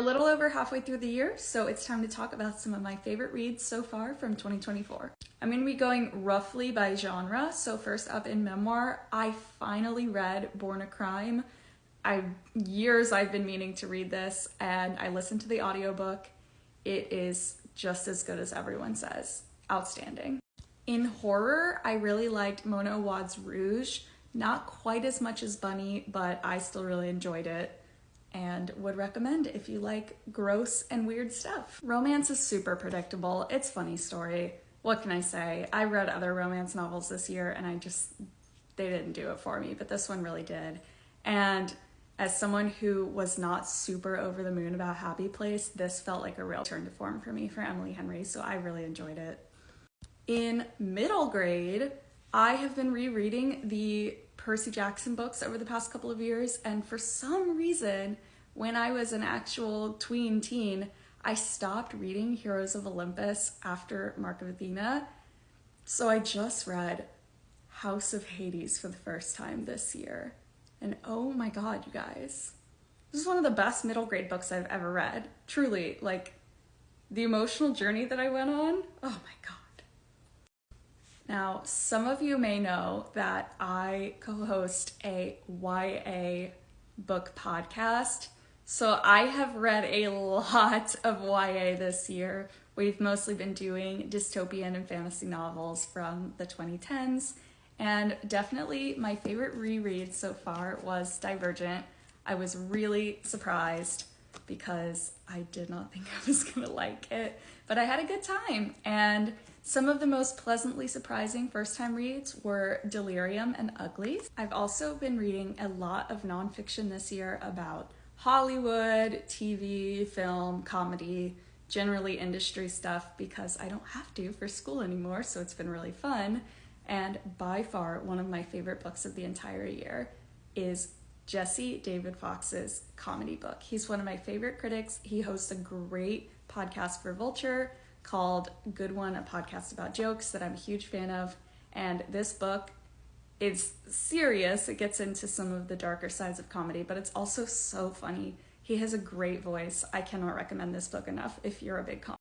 A little over halfway through the year, so it's time to talk about some of my favorite reads so far from 2024. I'm going to be going roughly by genre, so first up in memoir, I finally read Born a Crime. Years I've been meaning to read this, and I listened to the audiobook. It is just as good as everyone says. Outstanding. In horror, I really liked Mona Awad's Rouge. Not quite as much as Bunny, but I still really enjoyed it and would recommend if you like gross and weird stuff. Romance is super predictable. It's a funny story. What can I say? I read other romance novels this year and they didn't do it for me, but this one really did. And as someone who was not super over the moon about Happy Place, this felt like a real turn to form for me for Emily Henry, so I really enjoyed it. In middle grade, I have been rereading the Percy Jackson books over the past couple of years, and for some reason, when I was an actual tween teen, I stopped reading Heroes of Olympus after Mark of Athena. So I just read House of Hades for the first time this year. And oh my god, you guys. This is one of the best middle grade books I've ever read. Truly, like, the emotional journey that I went on, oh my god. Now, some of you may know that I co-host a YA book podcast. So I have read a lot of YA this year. We've mostly been doing dystopian and fantasy novels from the 2010s. And definitely my favorite reread so far was Divergent. I was really surprised because I did not think I was gonna like it, but I had a good time. And some of the most pleasantly surprising first-time reads were Delirium and Uglies. I've also been reading a lot of nonfiction this year about Hollywood, TV, film, comedy, generally industry stuff because I don't have to for school anymore, so it's been really fun. And by far, one of my favorite books of the entire year is Jesse David Fox's comedy book. He's one of my favorite critics. He hosts a great podcast for Vulture called Good One, a podcast about jokes that I'm a huge fan of. And this book is serious. It gets into some of the darker sides of comedy, but it's also so funny. He has a great voice. I cannot recommend this book enough if you're a big comedy